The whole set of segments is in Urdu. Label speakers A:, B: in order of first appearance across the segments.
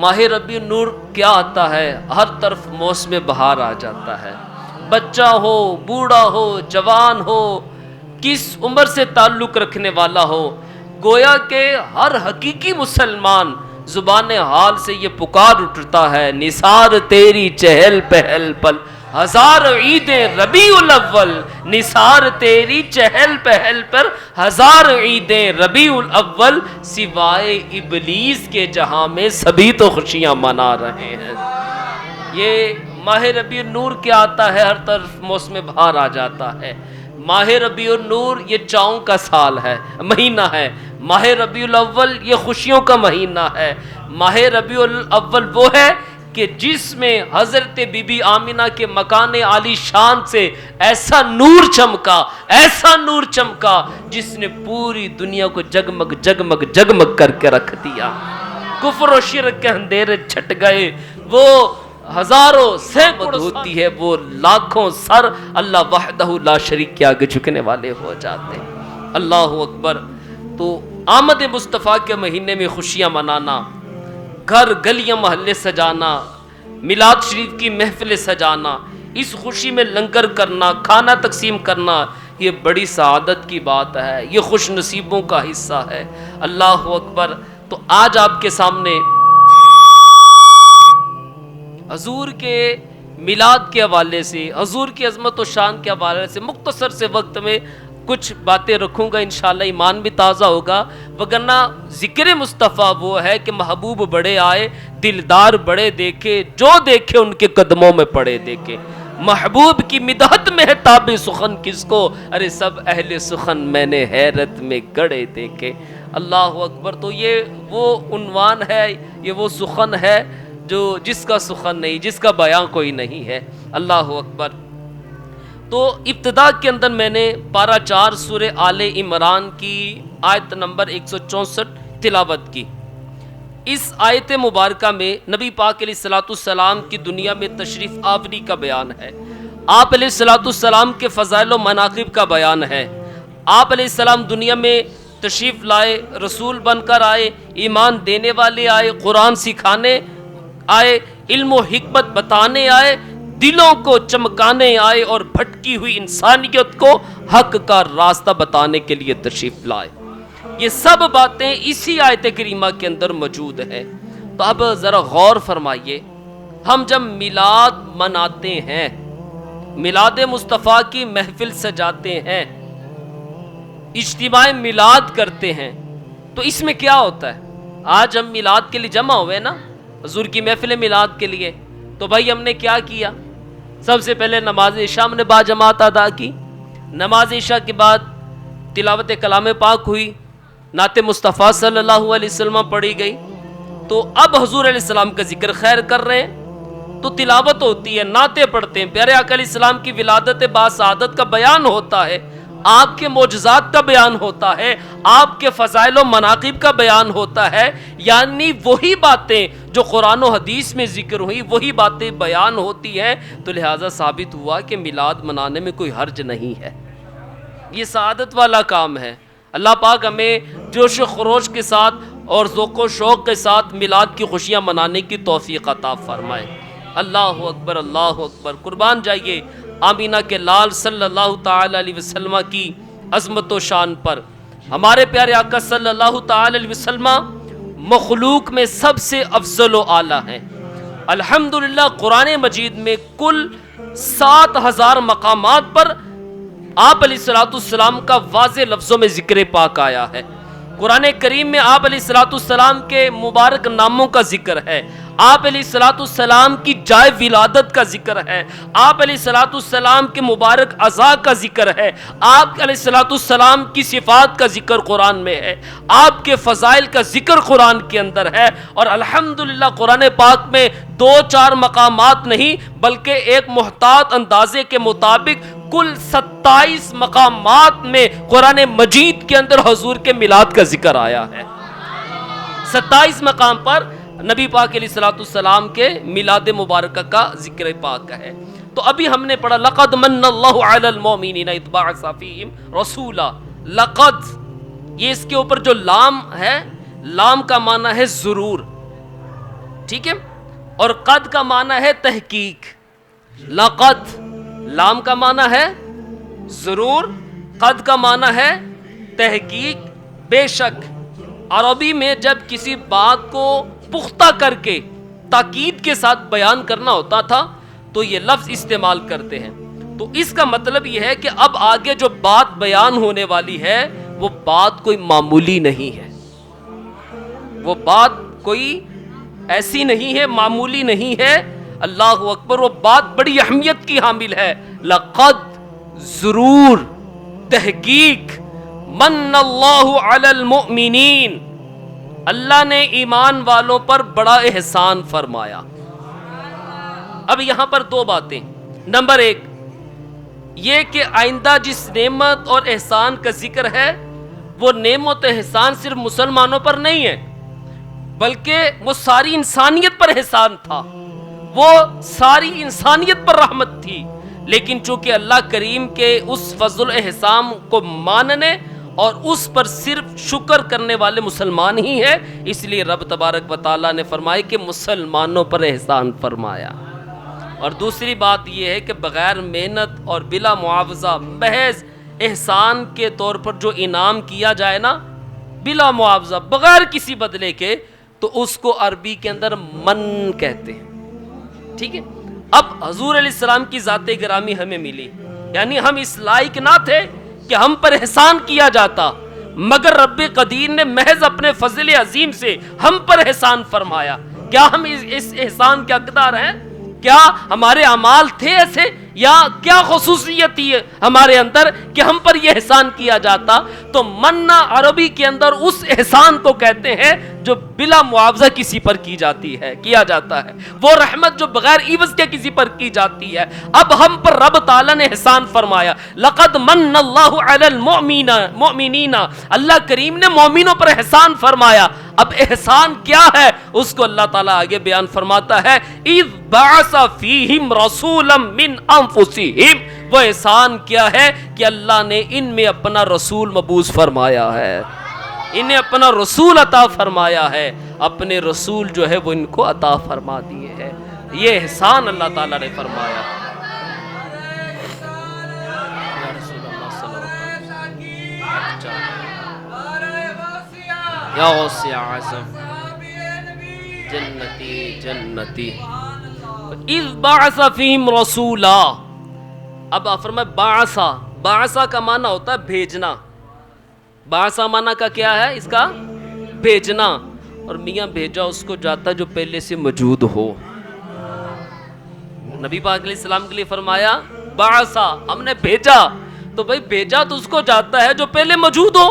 A: ماہ ربیع النور کیا آتا ہے؟ ہر طرف موسم بہار آ جاتا ہے. بچہ ہو، بوڑھا ہو، جوان ہو، کس عمر سے تعلق رکھنے والا ہو، گویا کہ ہر حقیقی مسلمان زبان حال سے یہ پکار اٹھتا ہے، نثار تیری چہل پہل پل، ہزار عید ربیع الاول، نثار تیری چہل پہل پر ہزار عید ربیع الاول، سوائے ابلیس کے جہاں میں سبھی تو خوشیاں منا رہے ہیں. یہ ماہ ربیع النور کیا آتا ہے؟ ہر طرف موسم بہار آ جاتا ہے. ماہ ربیع النور یہ چاؤں کا سال ہے، مہینہ ہے. ماہ ربیع الاول یہ خوشیوں کا مہینہ ہے. ماہ ربیع الاول وہ ہے کہ جس میں حضرت بی بی آمینہ کے مکان عالی شان سے ایسا نور چمکا، ایسا نور چمکا جس نے پوری دنیا کو جگمگ جگمگ جگمگ کر کے رکھ دیا. کفر و شرک کے اندھیرے چھٹ گئے. وہ ہزاروں سینکڑوں ہوتی ہے، وہ لاکھوں سر اللہ وحدہ لا شریک کے آگے جھکنے والے ہو جاتے ہیں. اللہ اکبر. تو آمد مصطفیٰ کے مہینے میں خوشیاں منانا، گھر گلیاں محلے سجانا، میلاد شریف کی محفلیں سجانا، اس خوشی میں لنگر کرنا، کھانا تقسیم کرنا، یہ بڑی سعادت کی بات ہے، یہ خوش نصیبوں کا حصہ ہے. اللہ اکبر. تو آج آپ کے سامنے حضور کے میلاد کے حوالے سے، حضور کی عظمت و شان کے حوالے سے مختصر سے وقت میں کچھ باتیں رکھوں گا. انشاءاللہ ایمان بھی تازہ ہوگا. وگرنہ ذکر مصطفیٰ وہ ہے کہ محبوب بڑے آئے، دلدار بڑے دیکھے، جو دیکھے ان کے قدموں میں پڑے دیکھے. محبوب کی مدحت میں ہے تاب سخن کس کو، ارے سب اہل سخن میں نے حیرت میں گڑے دیکھے. اللہ اکبر. تو یہ وہ عنوان ہے، یہ وہ سخن ہے جو جس کا سخن نہیں، جس کا بیان کوئی نہیں ہے. اللہ اکبر. تو ابتدا کے اندر میں نے پارہ 4 سورہ آل عمران کی آیت نمبر 164 تلاوت کی. اس آیت مبارکہ میں نبی پاک علیہ الصلوۃ والسلام کی دنیا میں تشریف آوری کا بیان ہے. آپ علیہ الصلوۃ والسلام کے فضائل و مناقب کا بیان ہے. آپ علیہ السلام دنیا میں تشریف لائے، رسول بن کر آئے، ایمان دینے والے آئے، قرآن سکھانے آئے، علم و حکمت بتانے آئے، دلوں کو چمکانے آئے اور بھٹکی ہوئی انسانیت کو حق کا راستہ بتانے کے لیے تشریف لائے. یہ سب باتیں اسی آیت کریمہ کے اندر موجود ہیں. تو اب ذرا غور فرمائیے، ہم جب میلاد مناتے ہیں، میلاد مصطفیٰ کی محفل سجاتے ہیں، اجتماع میلاد کرتے ہیں، تو اس میں کیا ہوتا ہے؟ آج ہم میلاد کے لیے جمع ہوئے نا، حضور کی محفل میلاد کے لیے. تو بھائی ہم نے کیا کیا؟ سب سے پہلے نماز عشاء ہم نے باجماعت ادا کی. نماز عشاء کے بعد تلاوت کلام پاک ہوئی، نعت مصطفیٰ صلی اللہ علیہ وسلم پڑھی گئی. تو اب حضور علیہ السلام کا ذکر خیر کر رہے ہیں، تو تلاوت ہوتی ہے، نعتیں پڑھتے ہیں، پیارے آقا علیہ السلام کی ولادت باسعادت کا بیان ہوتا ہے، آپ کے معجزات کا بیان ہوتا ہے، آپ کے فضائل و مناقب کا بیان ہوتا ہے. یعنی وہی باتیں جو قرآن و حدیث میں ذکر ہوئی وہی باتیں بیان ہوتی ہیں. تو لہٰذا ثابت ہوا کہ میلاد منانے میں کوئی حرج نہیں ہے، یہ سعادت والا کام ہے. اللہ پاک ہمیں جوش و خروش کے ساتھ اور ذوق و شوق کے ساتھ میلاد کی خوشیاں منانے کی توفیق عطا فرمائے. اللہ اکبر، اللہ اکبر. قربان جائیے آمینہ کے لال صلی اللہ تعالی علیہ وسلم کی عظمت و شان پر. ہمارے پیارے آقا صلی اللہ تعالی علیہ وسلم مخلوق میں سب سے افضل و اعلیٰ ہیں. الحمدللہ قرآن مجید میں کل 7000 مقامات پر آپ علیہ الصلوۃ والسلام کا واضح لفظوں میں ذکر پاک آیا ہے. قرآن کریم میں آپ علیہ الصلوۃ والسلام کے مبارک ناموں کا ذکر ہے، آپ علیہ الصلوۃ والسلام کی جائے ولادت کا ذکر ہے، آپ علیہ الصلوۃ والسلام کے مبارک عزا کا ذکر ہے، آپ علیہ الصلوۃ والسلام کی صفات کا ذکر قرآن میں ہے، آپ کے فضائل کا ذکر قرآن کے اندر ہے. اور الحمدللہ قرآن پاک میں 2-4 مقامات نہیں بلکہ ایک محتاط اندازے کے مطابق کل 27 مقامات میں قرآن مجید کے اندر حضور کے میلاد کا ذکر آیا ہے. 27 مقام پر نبی پاک علیہ الصلوۃ والسلام کے میلاد مبارکہ کا ذکر پاک ہے. تو ابھی ہم نے پڑھا لقد من اللہ علی المؤمنین اذ بعث فیہم رسولا. لقد، یہ اس کے اوپر جو لام ہے، لام کا معنی ہے ضرور. ٹھیک ہے. اور قد کا معنی ہے تحقیق. لقد لام کا معنی ہے ضرور, قد کا معنی ہے تحقیق, بے شک. عربی میں جب کسی بات کو پختہ کر کے تاکید کے ساتھ بیان کرنا ہوتا تھا تو یہ لفظ استعمال کرتے ہیں. تو اس کا مطلب یہ ہے کہ اب آگے جو بات بیان ہونے والی ہے وہ بات کوئی معمولی نہیں ہے, وہ بات کوئی ایسی نہیں ہے, معمولی نہیں ہے. اللہ اکبر, وہ بات بڑی اہمیت کی حامل ہے. لقد ضرور, تحقیق, من اللہ علی المؤمنین, اللہ نے ایمان والوں پر بڑا احسان فرمایا. اب یہاں پر دو باتیں. نمبر ایک یہ کہ آئندہ جس نعمت اور احسان کا ذکر ہے وہ نعمت و احسان صرف مسلمانوں پر نہیں ہے بلکہ وہ ساری انسانیت پر احسان تھا, وہ ساری انسانیت پر رحمت تھی. لیکن چونکہ اللہ کریم کے اس فضل و احسان کو ماننے اور اس پر صرف شکر کرنے والے مسلمان ہی ہیں, اس لیے رب تبارک و تعالیٰ نے فرمایا کہ مسلمانوں پر احسان فرمایا. اور دوسری بات یہ ہے کہ بغیر محنت اور بلا معاوضہ محض احسان کے طور پر جو انعام کیا جائے نا, بلا معاوضہ بغیر کسی بدلے کے, تو اس کو عربی کے اندر من کہتے ہیں. ٹھیک ہے. اب حضور علیہ السلام کی ذات گرامی ہمیں ملی, یعنی ہم اس لائق نہ تھے کہ ہم پر احسان کیا جاتا, مگر رب قدیر نے محض اپنے فضل عظیم سے ہم پر احسان فرمایا. کیا ہم اس احسان کے حقدار ہیں؟ کیا ہمارے اعمال تھے ایسے, یا کیا خصوصیت تھی ہمارے اندر کہ ہم پر یہ احسان کیا جاتا؟ تو مننا عربی کے اندر اس احسان کو کہتے ہیں جو بلا معاوضہ کسی پر کی جاتی ہے, کیا جاتا ہے, وہ رحمت جو بغیر عوض کے کسی پر کی جاتی ہے. اب ہم پر رب تعالیٰ نے احسان فرمایا. لقد من اللہ علی المؤمنین, اللہ کریم نے مومنوں پر احسان فرمایا. اب احسان کیا ہے اس کو اللہ تعالیٰ آگے بیان فرماتا ہے. اذ بعث فیہم رسولا من انفسہم, وہ احسان کیا ہے کہ اللہ نے ان میں اپنا رسول مبعوث فرمایا ہے, انہیں اپنا رسول عطا فرمایا ہے. اپنے رسول جو ہے وہ ان کو عطا فرما دیے ہیں. یہ احسان اللہ تعالیٰ نے فرمایا. یا غوث اعظم جنتی جنتی. اذ بعث فیہم رسولا, اب فرمائے بعثا, بعثا کا معنی ہوتا ہے بھیجنا. بعثا معنی کا کیا ہے اس کا؟ بھیجنا. اور میاں بھیجا اس کو جاتا جو پہلے سے موجود ہو. نبی پاک علیہ السلام کے لیے فرمایا بعثا, ہم نے بھیجا. تو بھائی بھیجا تو اس کو جاتا ہے جو پہلے موجود ہو.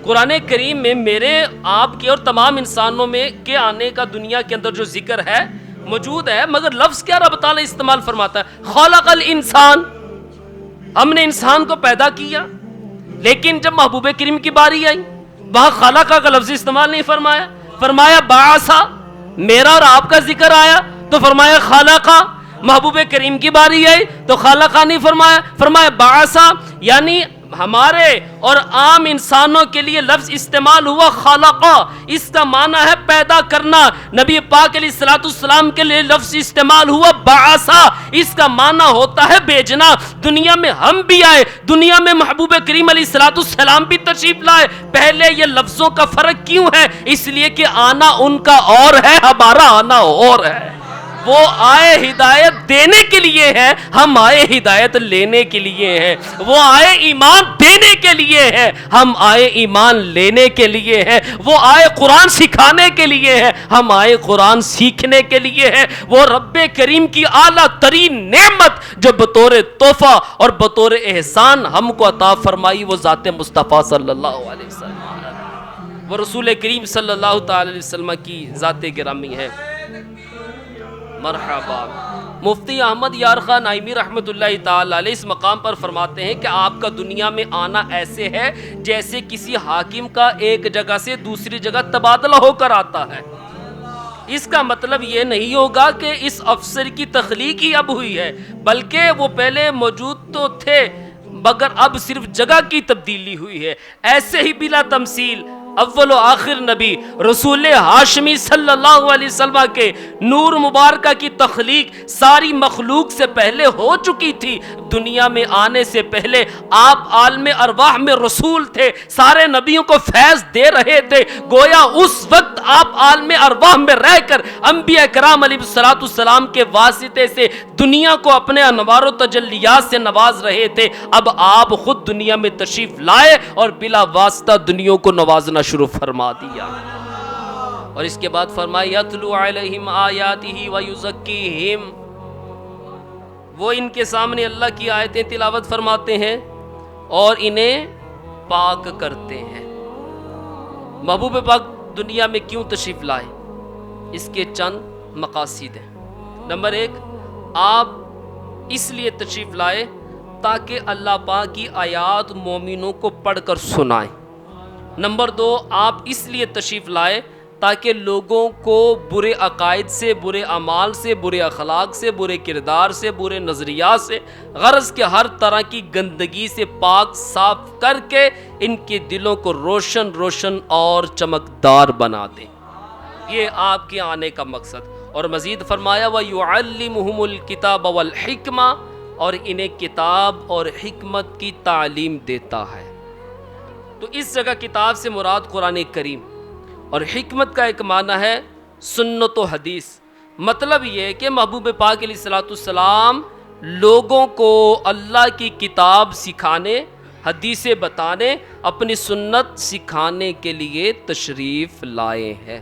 A: قرآن کریم میں میرے آپ کے اور تمام انسانوں میں کے آنے کا دنیا کے اندر جو ذکر ہے موجود ہے, مگر لفظ کیا رب تعالیٰ استعمال فرماتا ہے؟ خلق الانسان, ہم نے انسان کو پیدا کیا. لیکن جب محبوب کریم کی باری آئی وہاں خلقہ کا لفظ استعمال نہیں فرمایا, فرمایا بعثا. میرا اور آپ کا ذکر آیا تو فرمایا خلقہ. محبوب کریم کی باری آئی تو خلقہ نہیں فرمایا, فرمایا بعثا. یعنی ہمارے اور عام انسانوں کے لیے لفظ استعمال ہوا خلقہ, اس کا معنی ہے پیدا کرنا. نبی پاک علیہ الصلوۃ والسلام کے لیے لفظ استعمال ہوا بعثا, اس کا معنی ہوتا ہے بھیجنا. دنیا میں ہم بھی آئے, دنیا میں محبوب کریم علیہ الصلوۃ والسلام بھی تشریف لائے. پہلے یہ لفظوں کا فرق کیوں ہے؟ اس لیے کہ آنا ان کا اور ہے, ہمارا آنا اور ہے. وہ آئے ہدایت دینے کے لیے ہیں, ہم آئے ہدایت لینے کے لیے ہیں. وہ آئے ایمان دینے کے لیے ہیں, ہم آئے ایمان لینے کے لیے ہیں. وہ آئے قرآن سکھانے کے لیے ہیں, ہم آئے قرآن سیکھنے کے لیے ہیں. وہ رب کریم کی اعلیٰ ترین نعمت جو بطور تحفہ اور بطور احسان ہم کو عطا فرمائی وہ ذات مصطفیٰ صلی اللہ علیہ وسلم, وہ رسول کریم صلی اللہ تعالی علیہ وسلم کی ذات گرامی ہے. مرحبا. مفتی احمد یار خان نائمی رحمۃ اللہ تعالی علیہ اس مقام پر فرماتے ہیں کہ آپ کا دنیا میں آنا ایسے ہے جیسے کسی حاکم کا ایک جگہ سے دوسری جگہ تبادلہ ہو کر آتا ہے. اس کا مطلب یہ نہیں ہوگا کہ اس افسر کی تخلیق ہی اب ہوئی ہے, بلکہ وہ پہلے موجود تو تھے مگر اب صرف جگہ کی تبدیلی ہوئی ہے. ایسے ہی بلا تمثیل اول و آخر نبی رسول ہاشمی صلی اللہ علیہ وسلم کے نور مبارکہ کی تخلیق ساری مخلوق سے پہلے ہو چکی تھی. دنیا میں آنے سے پہلے آپ عالم ارواح میں رسول تھے, سارے نبیوں کو فیض دے رہے تھے. گویا اس وقت آپ عالم ارواح میں رہ کر انبیاء کرام علیہ الصلوۃ والسلام کے واسطے سے دنیا کو اپنے انوار و تجلیات سے نواز رہے تھے. اب آپ خود دنیا میں تشریف لائے اور بلا واسطہ دنیا کو نوازنا شروع فرما دیا. اور اس کے بعد فرمایا یتلو علیہم آیاتہ ویزکیہم, وہ ان کے سامنے اللہ کی آیتیں تلاوت فرماتے ہیں اور انہیں پاک کرتے ہیں. محبوب پاک دنیا میں کیوں تشریف لائے؟ اس کے چند مقاصد ہیں. نمبر 1, آپ اس لیے تشریف لائے تاکہ اللہ پاک کی آیات مومنوں کو پڑھ کر سنائیں. نمبر 2, آپ اس لیے تشریف لائے تاکہ لوگوں کو برے عقائد سے, برے اعمال سے, برے اخلاق سے, برے کردار سے, برے نظریات سے, غرض کے ہر طرح کی گندگی سے پاک صاف کر کے ان کے دلوں کو روشن روشن اور چمکدار بنا دیں. یہ آپ کے آنے کا مقصد. اور مزید فرمایا وَيُعَلِّمُهُمُ الْكِتَابَ وَالْحِكْمَةَ, اور انہیں کتاب اور حکمت کی تعلیم دیتا ہے. تو اس جگہ کتاب سے مراد قرآن کریم اور حکمت کا ایک معنی ہے سنت و حدیث. مطلب یہ کہ محبوب پاک علیہ الصلوۃ والسلام لوگوں کو اللہ کی کتاب سکھانے, حدیثیں بتانے, اپنی سنت سکھانے کے لیے تشریف لائے ہیں.